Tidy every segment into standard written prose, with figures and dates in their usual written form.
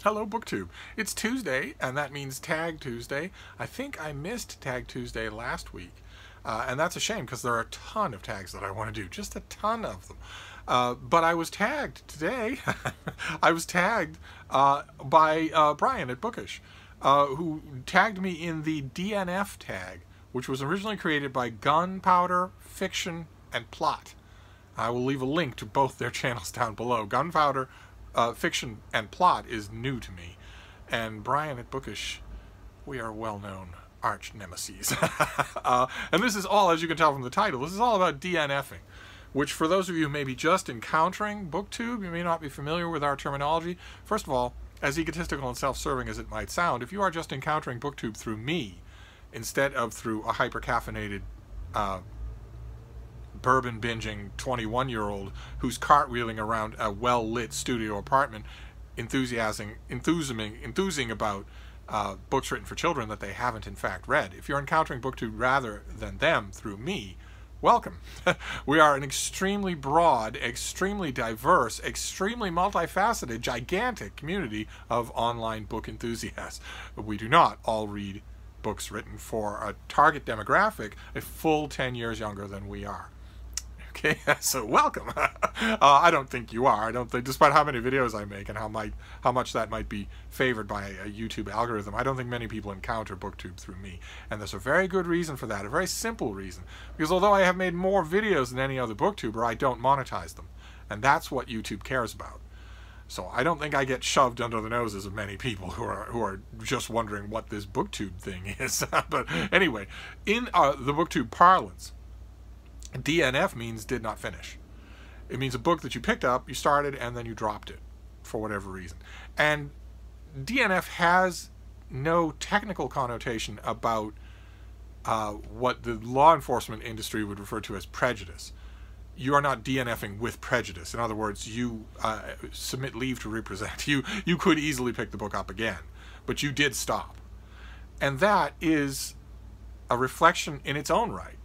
Hello, BookTube. It's Tuesday, and that means Tag Tuesday. I think I missed Tag Tuesday last week, and that's a shame because there are a ton of tags that I want to do, just a ton of them. But I was tagged today. I was tagged by Brian at Bookish, who tagged me in the DNF tag, which was originally created by Gunpowder, Fiction, and Plot. I will leave a link to both their channels down below. Gunpowder, Fiction, and Plot is new to me. And Brian at Bookish, we are well-known arch nemesis. And this is all, as you can tell from the title, this is all about DNFing, which for those of you who may be just encountering BookTube, you may not be familiar with our terminology. First of all, as egotistical and self-serving as it might sound, if you are just encountering BookTube through me, instead of through a hyper-caffeinated bourbon-binging 21-year-old who's cartwheeling around a well-lit studio apartment enthusing about books written for children that they haven't in fact read. If you're encountering BookTube rather than them through me, welcome. We are an extremely broad, extremely diverse, extremely multifaceted, gigantic community of online book enthusiasts. We do not all read books written for a target demographic a full 10 years younger than we are. Okay, so welcome. I don't think you are. I don't think, despite how many videos I make and how much that might be favored by a YouTube algorithm, I don't think many people encounter BookTube through me. And there's a very good reason for that, a very simple reason. Because although I have made more videos than any other BookTuber, I don't monetize them. And that's what YouTube cares about. So I don't think I get shoved under the noses of many people who are just wondering what this BookTube thing is. But anyway, in the BookTube parlance, DNF means did not finish. It means a book that you picked up, you started, and then you dropped it for whatever reason. And DNF has no technical connotation about what the law enforcement industry would refer to as prejudice. You are not DNFing with prejudice. In other words, you submit leave to represent. You could easily pick the book up again, but you did stop. And that is a reflection in its own right.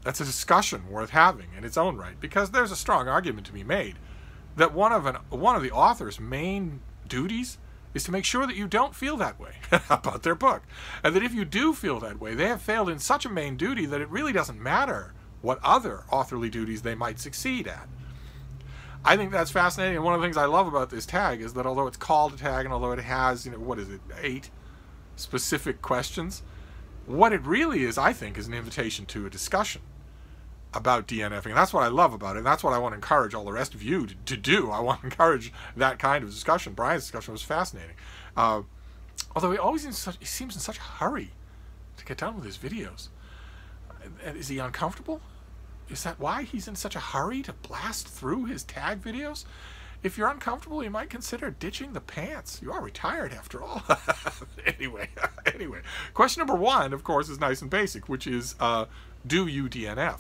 That's a discussion worth having in its own right, because there's a strong argument to be made that one of the author's main duties is to make sure that you don't feel that way about their book. And that if you do feel that way, they have failed in such a main duty that it really doesn't matter what other authorly duties they might succeed at. I think that's fascinating, and one of the things I love about this tag is that although it's called a tag and although it has, what is it, 8 specific questions, what it really is, I think, is an invitation to a discussion about DNFing. And that's what I love about it, and that's what I want to encourage all the rest of you to do. I want to encourage that kind of discussion. Brian's discussion was fascinating. Although he seems in such a hurry to get done with his videos. Is he uncomfortable? Is that why he's in such a hurry to blast through his tag videos? If you're uncomfortable, you might consider ditching the pants. You are retired after all. Anyway, question number 1, of course, is nice and basic, which is, do you DNF?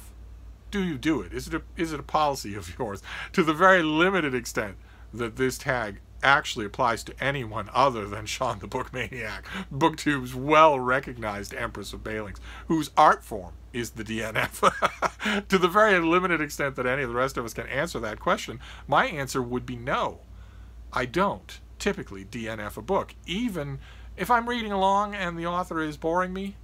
Do you do it? Is it a policy of yours? To the very limited extent that this tag actually applies to anyone other than Shawn the Book Maniac, BookTube's well-recognized Empress of Bailings, whose art form is the DNF. To the very limited extent that any of the rest of us can answer that question, my answer would be no. I don't typically DNF a book, even if I'm reading along and the author is boring me.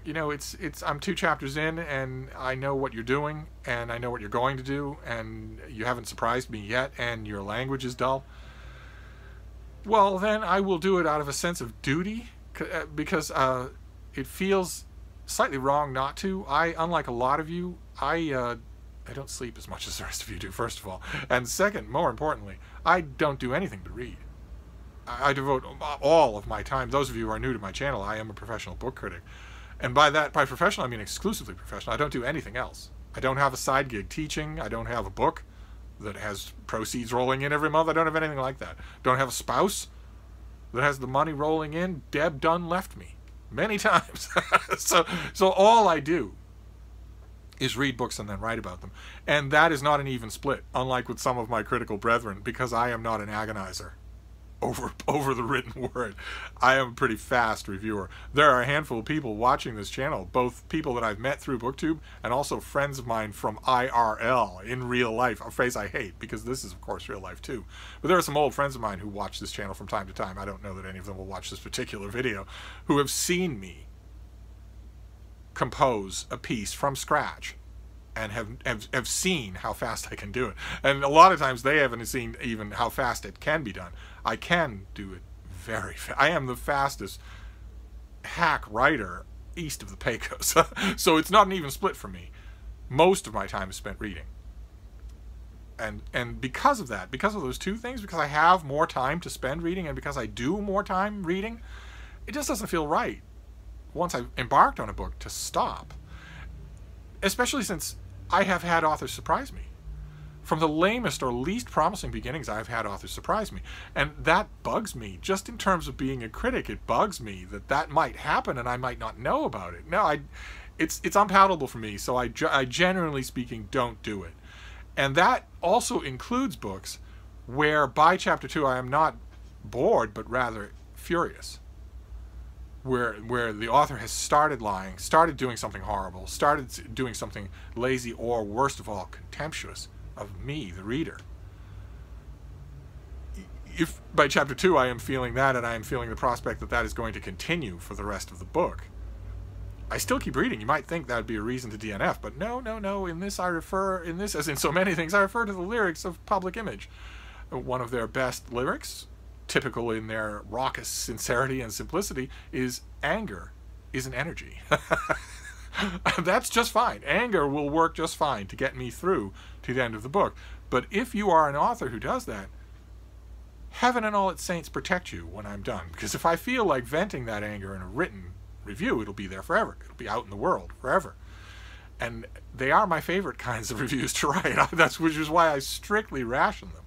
You know, I'm 2 chapters in and I know what you're doing and I know what you're going to do and you haven't surprised me yet and your language is dull. Well, then I will do it out of a sense of duty because it feels slightly wrong not to. Unlike a lot of you, I don't sleep as much as the rest of you do, first of all. And second, more importantly, I don't do anything to read. I devote all of my time. Those of you who are new to my channel, I am a professional book critic. And by professional, I mean exclusively professional. I don't do anything else. I don't have a side gig teaching. I don't have a book that has proceeds rolling in every month. I don't have anything like that. Don't have a spouse that has the money rolling in. Deb Dunn left me many times. So all I do is read books and then write about them. And that is not an even split, unlike with some of my critical brethren, because I am not an agonizer. over the written word. I am a pretty fast reviewer. There are a handful of people watching this channel, both people that I've met through BookTube and also friends of mine from IRL, in real life, a phrase I hate because this is of course real life too. But there are some old friends of mine who watch this channel from time to time. I don't know that any of them will watch this particular video, who have seen me compose a piece from scratch and have seen how fast I can do it. And a lot of times they haven't seen even how fast it can be done. I can do it very fast. I am the fastest hack writer east of the Pecos. So it's not an even split for me. Most of my time is spent reading. And because of that, because of those two things, because I have more time to spend reading and because I do more time reading, it just doesn't feel right once I've embarked on a book to stop. Especially since I have had authors surprise me. From the lamest or least promising beginnings, I've had authors surprise me. And that bugs me. Just in terms of being a critic, it bugs me that that might happen and I might not know about it. No, it's unpalatable for me, so I generally speaking don't do it. And that also includes books where by chapter 2 I am not bored, but rather furious. Where the author has started lying, started doing something horrible, started doing something lazy, or worst of all, contemptuous of me, the reader. If by chapter 2 I am feeling that, and I am feeling the prospect that that is going to continue for the rest of the book, I still keep reading. You might think that would be a reason to DNF, but no. In this, as in so many things, I refer to the lyrics of Public Image. One of their best lyrics, typical in their raucous sincerity and simplicity, is anger is an energy. That's just fine. Anger will work just fine to get me through to the end of the book. But if you are an author who does that, heaven and all its saints protect you when I'm done. Because if I feel like venting that anger in a written review, it'll be there forever. It'll be out in the world forever. And they are my favorite kinds of reviews to write. Which is why I strictly ration them.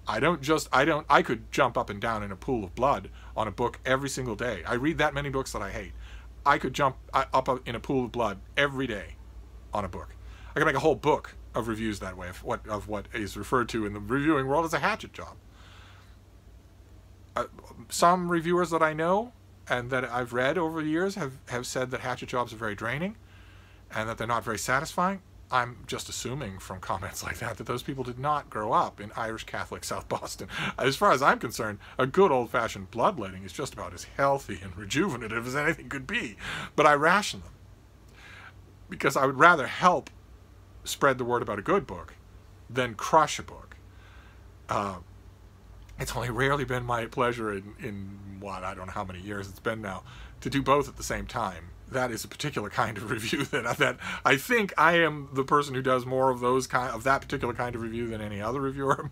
I could jump up and down in a pool of blood on a book every single day. I read that many books that I hate. I could jump up in a pool of blood every day on a book. I could make a whole book of reviews that way, of what is referred to in the reviewing world as a hatchet job. Some reviewers that I know and that I've read over the years have said that hatchet jobs are very draining and that they're not very satisfying. I'm just assuming from comments like that those people did not grow up in Irish Catholic South Boston. As far as I'm concerned, a good old-fashioned bloodletting is just about as healthy and rejuvenative as anything could be. But I ration them because I would rather help spread the word about a good book than crush a book. It's only rarely been my pleasure in what, I don't know how many years it's been now, to do both at the same time. That is a particular kind of review that I think I am the person who does more of that particular kind of review than any other reviewer,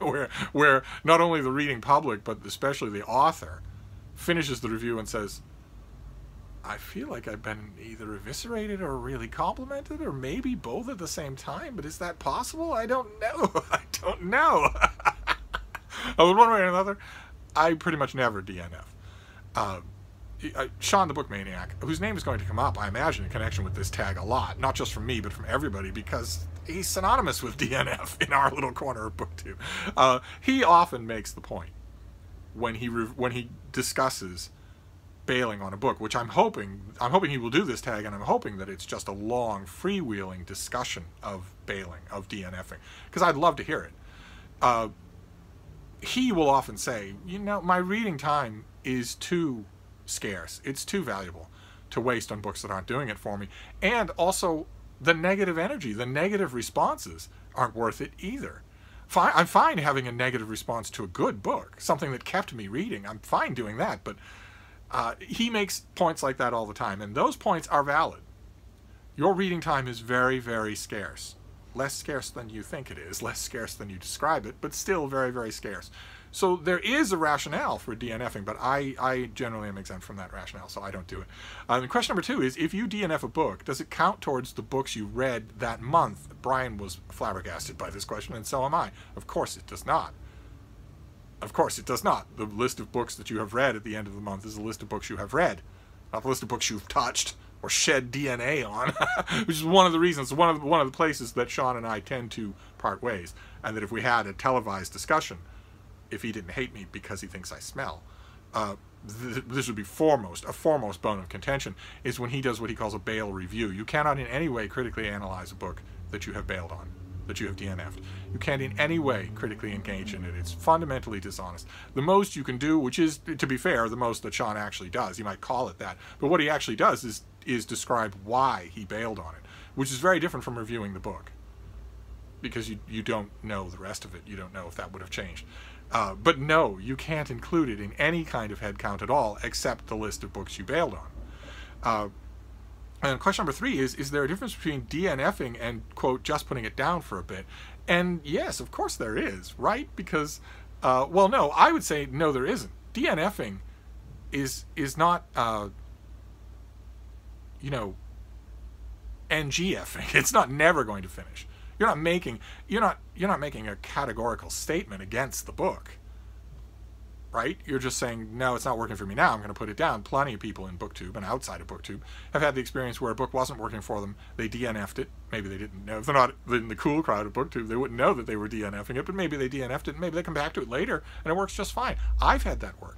where not only the reading public, but especially the author, finishes the review and says, I feel like I've been either eviscerated or really complimented, or maybe both at the same time, but is that possible? I don't know. I don't know. One way or another, I pretty much never DNF. Shawn the Book Maniac, whose name is going to come up, I imagine, in connection with this tag a lot, not just from me, but from everybody, because he's synonymous with DNF in our little corner of BookTube. He often makes the point when he discusses bailing on a book, which I'm hoping he will do this tag, and I'm hoping that it's just a long, freewheeling discussion of bailing, of DNFing, because I'd love to hear it. He will often say, you know, my reading time is too scarce. It's too valuable to waste on books that aren't doing it for me. And also, the negative energy, the negative responses aren't worth it either. I'm fine having a negative response to a good book, something that kept me reading. I'm fine doing that, but he makes points like that all the time, and those points are valid. Your reading time is very, very scarce. Less scarce than you think it is, less scarce than you describe it, but still very, very scarce. So there is a rationale for DNFing, but I generally am exempt from that rationale, so I don't do it. And question number 2 is, if you DNF a book, does it count towards the books you read that month? Brian was flabbergasted by this question, and so am I. Of course it does not. Of course it does not. The list of books that you have read at the end of the month is a list of books you have read, not the list of books you've touched or shed DNA on, which is one of the reasons, one of the places that Shawn and I tend to part ways, and that if we had a televised discussion, if he didn't hate me because he thinks I smell. This would be a foremost bone of contention, is when he does what he calls a bail review. You cannot in any way critically analyze a book that you have bailed on, that you have DNF'd. You can't in any way critically engage in it. It's fundamentally dishonest. The most you can do, which is, to be fair, the most that Shawn actually does, he might call it that, but what he actually does is describe why he bailed on it, which is very different from reviewing the book, because you don't know the rest of it. You don't know if that would have changed. But no, you can't include it in any kind of head count at all, except the list of books you bailed on. And question number 3 is there a difference between DNFing and, quote, just putting it down for a bit? And yes, of course there is, right? Because, well, no, I would say no, there isn't. DNFing is not, you know, NGFing. It's not never going to finish. You're not making a categorical statement against the book, right? You're just saying, no, it's not working for me now, I'm going to put it down. Plenty of people in BookTube and outside of BookTube have had the experience where a book wasn't working for them. They DNF'd it. Maybe they didn't know. If they're not in the cool crowd of BookTube, they wouldn't know that they were DNFing it, but maybe they DNF'd it, and maybe they come back to it later, and it works just fine. I've had that work.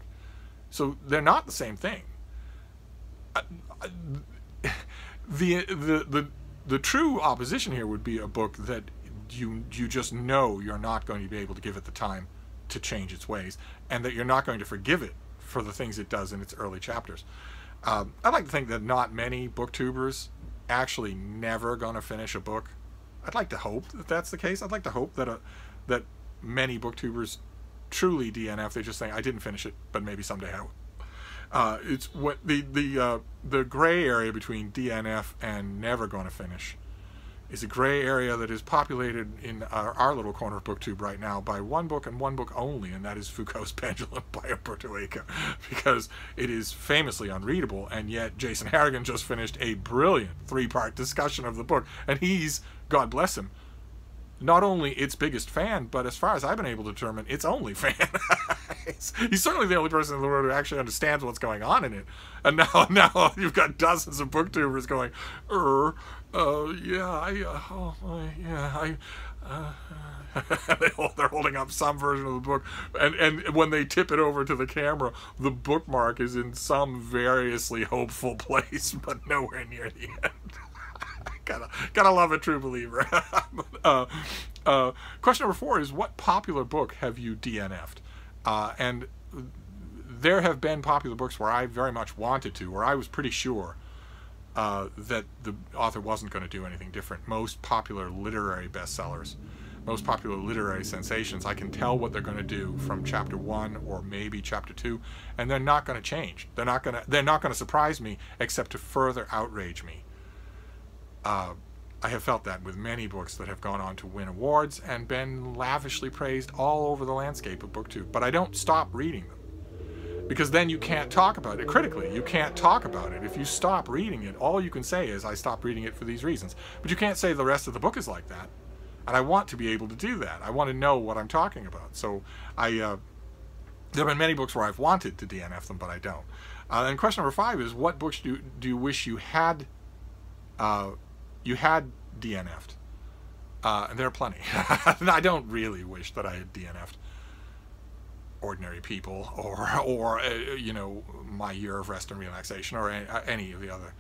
So they're not the same thing. The true opposition here would be a book that you just know you're not going to be able to give it the time to change its ways, and that you're not going to forgive it for the things it does in its early chapters. I'd like to think that not many booktubers actually never going to finish a book. I'd like to hope that that's the case. I'd like to hope that that many booktubers truly DNF. They just say, I didn't finish it, but maybe someday I will. It's what the gray area between DNF and never going to finish is a gray area that is populated in our little corner of BookTube right now by one book and one book only, and that is Foucault's Pendulum by Umberto Eco, because it is famously unreadable, and yet Jason Harrigan just finished a brilliant 3-part discussion of the book, and he's, God bless him, not only its biggest fan, but as far as I've been able to determine, its only fan. He's certainly the only person in the world who actually understands what's going on in it. And now you've got dozens of booktubers going, they're holding up some version of the book, and when they tip it over to the camera, the bookmark is in some variously hopeful place, but nowhere near the end. Gotta love a true believer. Question number 4 is, what popular book have you DNF'd? And there have been popular books where I very much wanted to, where I was pretty sure that the author wasn't going to do anything different. Most popular literary bestsellers, most popular literary sensations, I can tell what they're going to do from chapter 1 or maybe chapter 2, and they're not going to change. They're not going to surprise me except to further outrage me. I have felt that with many books that have gone on to win awards and been lavishly praised all over the landscape of BookTube, but I don't stop reading them, because then you can't talk about it critically. You can't talk about it. If you stop reading it, all you can say is, I stopped reading it for these reasons. But you can't say the rest of the book is like that, and I want to be able to do that. I want to know what I'm talking about. So there have been many books where I've wanted to DNF them, but I don't. And question number 5 is, what books do you wish you had DNF'd? And there are plenty. I don't really wish that I had DNF'd Ordinary People or you know, My Year of Rest and Relaxation, or any of the other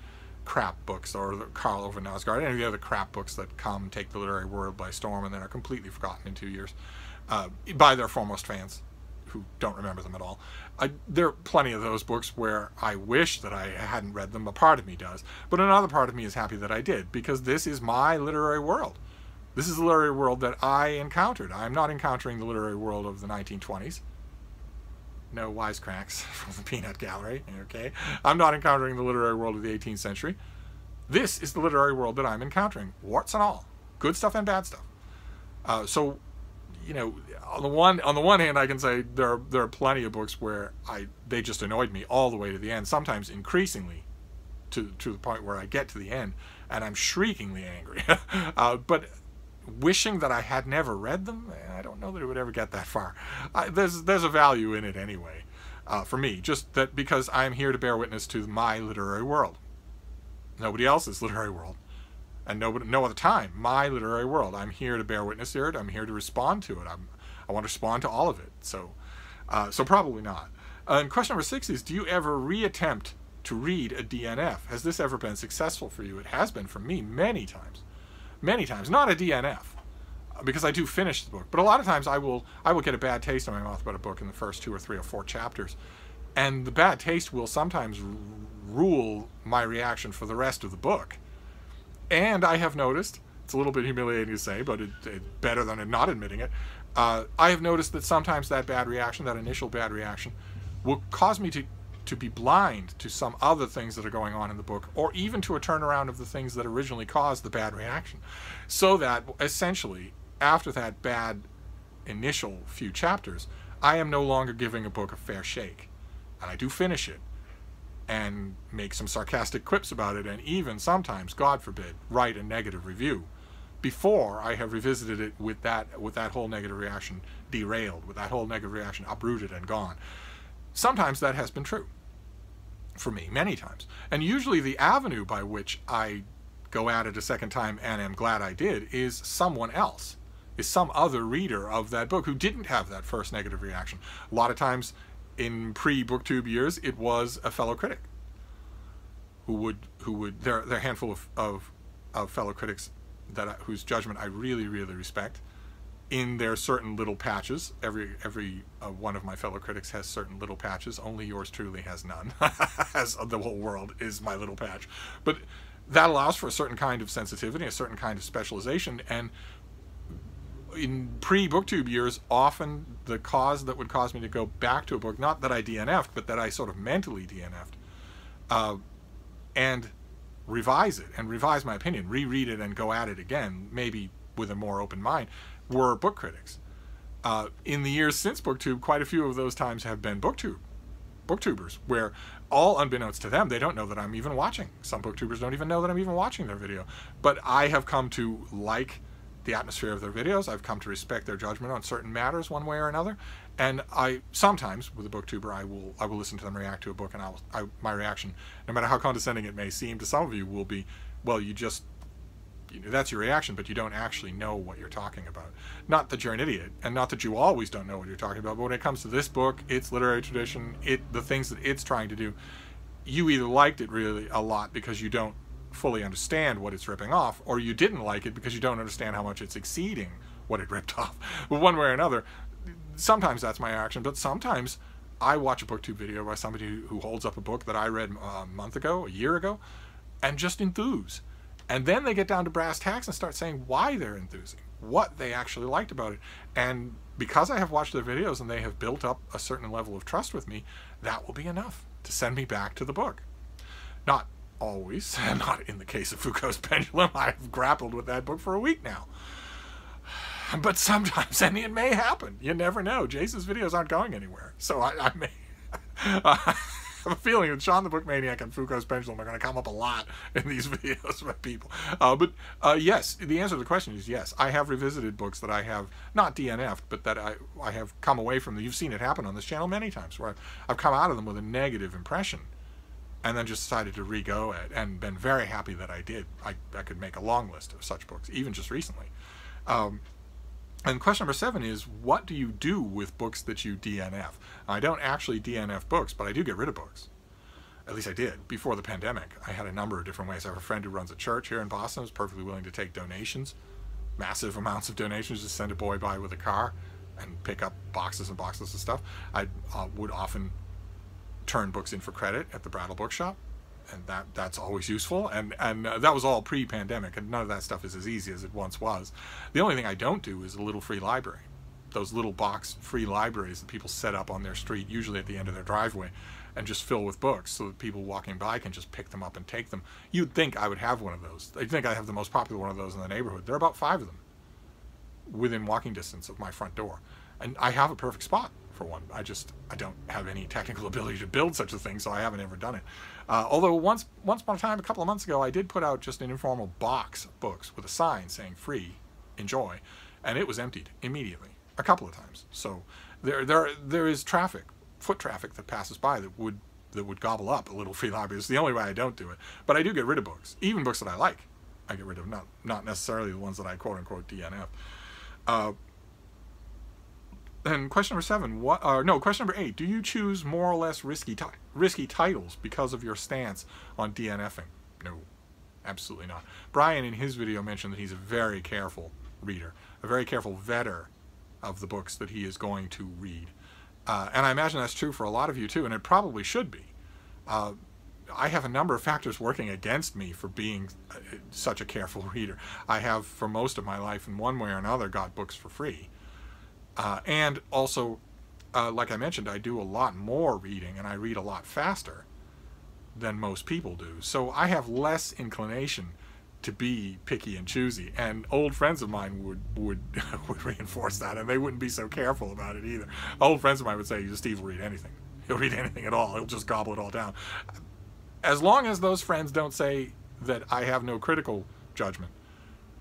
crap books, or the Karl Ove Knausgaard, any of the other crap books that come take the literary world by storm and then are completely forgotten in 2 years by their foremost fans, who don't remember them at all. There are plenty of those books where I wish that I hadn't read them. A part of me does, but another part of me is happy that I did, because this is my literary world. This is the literary world that I encountered. I'm not encountering the literary world of the 1920s. No wisecracks from the peanut gallery, okay? I'm not encountering the literary world of the 18th century. This is the literary world that I'm encountering, warts and all, good stuff and bad stuff. So, you know, on the one hand, I can say there are plenty of books where they just annoyed me all the way to the end, sometimes increasingly to the point where I get to the end and I'm shriekingly angry. But wishing that I had never read them, I don't know that it would ever get that far. There's a value in it anyway, for me, just that because I'm here to bear witness to my literary world, nobody else's literary world. And no other time, my literary world. I'm here to bear witness to it. I'm here to respond to it. I want to respond to all of it. So So probably not. And question number 6 is, do you ever reattempt to read a DNF? Has this ever been successful for you? It has been for me many times. Many times. Not a DNF, because I do finish the book. But a lot of times I will get a bad taste in my mouth about a book in the first 2 or 3 or 4 chapters. And the bad taste will sometimes rule my reaction for the rest of the book. And I have noticed, it's a little bit humiliating to say, but it's better than not admitting it, I have noticed that sometimes that bad reaction, that initial bad reaction, will cause me to be blind to some other things that are going on in the book, or even to a turnaround of the things that originally caused the bad reaction. So that, essentially, after that bad initial few chapters, I am no longer giving a book a fair shake. And I do finish it, and make some sarcastic quips about it, and even sometimes, God forbid, write a negative review before I have revisited it with that whole negative reaction derailed, with that whole negative reaction uprooted and gone. Sometimes that has been true for me, many times. And usually the avenue by which I go at it a second time, and am glad I did, is someone else, is some other reader of that book who didn't have that first negative reaction. A lot of times in pre-BookTube years, it was a fellow critic who would there are a handful of fellow critics whose judgment I really, really respect. In their certain little patches, every one of my fellow critics has certain little patches. Only yours truly has none. As the whole world is my little patch. But that allows for a certain kind of sensitivity, a certain kind of specialization. And in pre-BookTube years, often the cause that would cause me to go back to a book, not that I DNF'd, but that I sort of mentally DNF'd, and revise it, and revise my opinion, reread it and go at it again, maybe with a more open mind, were book critics. In the years since BookTube, quite a few of those times have been booktubers, where all unbeknownst to them, they don't know that I'm even watching. Some booktubers don't even know that I'm even watching their video. But I have come to like the atmosphere of their videos. I've come to respect their judgment on certain matters one way or another. And I sometimes, with a booktuber, I will listen to them react to a book, and my reaction, no matter how condescending it may seem to some of you, will be, well, that's your reaction, but you don't actually know what you're talking about. Not that you're an idiot, and not that you always don't know what you're talking about, but when it comes to this book, its literary tradition, the things that it's trying to do, you either liked it really a lot because you don't fully understand what it's ripping off, or you didn't like it because you don't understand how much it's exceeding what it ripped off. But one way or another, sometimes that's my reaction, but sometimes I watch a BookTube video by somebody who holds up a book that I read a month ago, a year ago, and just enthuse. And then they get down to brass tacks and start saying why they're enthusing, what they actually liked about it. And because I have watched their videos and they have built up a certain level of trust with me, that will be enough to send me back to the book. Not always, not in the case of Foucault's Pendulum. I've grappled with that book for a week now. But sometimes, and it may happen. You never know. Jace's videos aren't going anywhere. So I may... I have a feeling that Shawn the Book Maniac and Foucault's Pendulum are going to come up a lot in these videos by people. But yes, the answer to the question is yes. I have revisited books that I have not DNF'd, but that I have come away from. You've seen it happen on this channel many times, where I've come out of them with a negative impression, and then just decided to re-go it, and been very happy that I did. I could make a long list of such books, even just recently. And question number 7 is, what do you do with books that you DNF? I don't actually DNF books, but I do get rid of books. At least I did, before the pandemic. I had a number of different ways. I have a friend who runs a church here in Boston who's perfectly willing to take donations, massive amounts of donations, just send a boy by with a car and pick up boxes and boxes of stuff. I would often turn books in for credit at the Brattle Bookshop, and that's always useful, and that was all pre-pandemic, and none of that stuff is as easy as it once was. The only thing I don't do is a little free library. Those little box free libraries that people set up on their street, usually at the end of their driveway, and just fill with books so that people walking by can just pick them up and take them. You'd think I would have one of those. I'd think I have the most popular one of those in the neighborhood. There are about 5 of them within walking distance of my front door, and I have a perfect spot for one. I don't have any technical ability to build such a thing, so I haven't ever done it. Although once upon a time, a couple of months ago, I did put out just an informal box of books with a sign saying free, enjoy, and it was emptied immediately, a couple of times. So there is traffic, foot traffic that passes by that would gobble up a little free library. It's the only way I don't do it. But I do get rid of books, even books that I like. I get rid of, not necessarily the ones that I quote unquote DNF. then question number 7. Question number 8. Do you choose more or less risky titles because of your stance on DNFing? No, absolutely not. Brian, in his video, mentioned that he's a very careful reader, a very careful vetter of the books that he is going to read. And I imagine that's true for a lot of you too, and it probably should be. I have a number of factors working against me for being such a careful reader. I have, for most of my life, in one way or another, got books for free. And also, like I mentioned, I do a lot more reading, and I read a lot faster than most people do. So I have less inclination to be picky and choosy, and old friends of mine would reinforce that, and they wouldn't be so careful about it either. Old friends of mine would say, Steve will read anything. He'll read anything at all. He'll just gobble it all down. As long as those friends don't say that I have no critical judgment,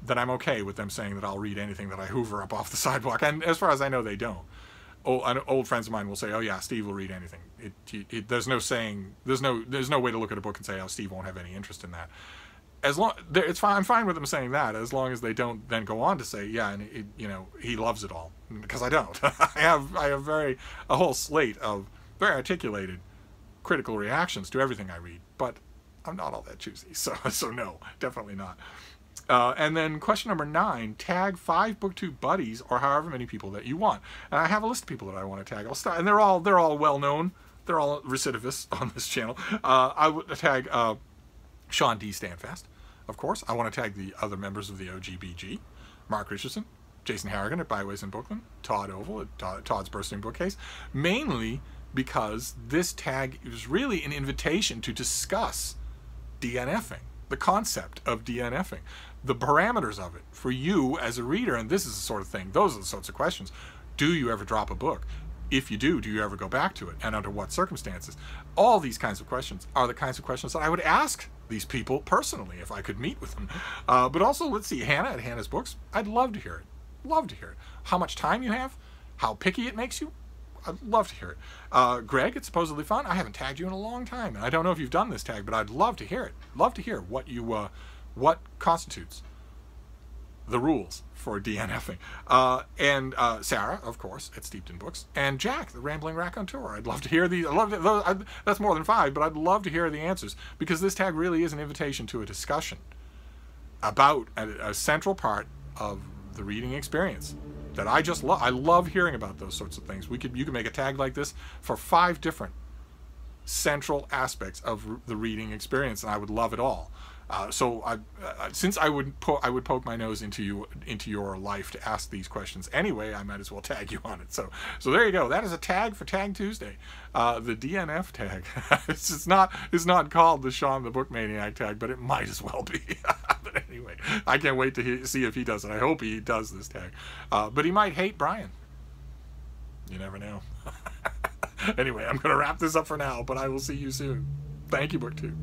then I'm okay with them saying that I'll read anything that I hoover up off the sidewalk. And as far as I know, they don't. Old friends of mine will say, "Oh yeah, Steve will read anything." There's no saying. There's no way to look at a book and say, "Oh, Steve won't have any interest in that." It's fine. I'm fine with them saying that, as long as they don't then go on to say, "Yeah, and he loves it all," because I don't. I have a whole slate of very articulated critical reactions to everything I read, but I'm not all that choosy. So no, definitely not. And then question number 9, tag 5 BookTube buddies or however many people that you want. And I have a list of people that I want to tag. I'll start, and they're all well known. They're all recidivists on this channel. I would tag Shawn D, Standfast, of course. I want to tag the other members of the OGBG, Mark Richardson, Jason Harrigan at Byways and Bookland, Todd Oval at Todd's Bursting Bookcase, mainly because this tag is really an invitation to discuss DNFing, the concept of DNFing, the parameters of it for you as a reader. And this is the sort of thing, those are the sorts of questions. Do you ever drop a book? If you do you ever go back to it? And under what circumstances? All these kinds of questions are the kinds of questions that I would ask these people personally if I could meet with them. But also, let's see, Hannah at Hannah's Books, I'd love to hear it. Love to hear it. How much time you have? How picky it makes you? I'd love to hear it. Greg, it's supposedly fun. I haven't tagged you in a long time, and I don't know if you've done this tag, but I'd love to hear it. Love to hear what constitutes the rules for DNFing. And Sarah, of course, at Steeped in Books, and Jack, the Rambling Raconteur. I'd love to hear these. That's more than 5, but I'd love to hear the answers, because this tag really is an invitation to a discussion about a central part of the reading experience that I just love. I love hearing about those sorts of things. You could make a tag like this for 5 different central aspects of the reading experience, and I would love it all. Since I would poke my nose into your life to ask these questions anyway, I might as well tag you on it. So there you go. That is a tag for Tag Tuesday, the DNF tag. It's not called the Shawn the Book Maniac tag, but it might as well be. But anyway, I can't wait to see if he does it. I hope he does this tag, but he might hate Brian. You never know. Anyway, I'm going to wrap this up for now, but I will see you soon. Thank you, BookTube.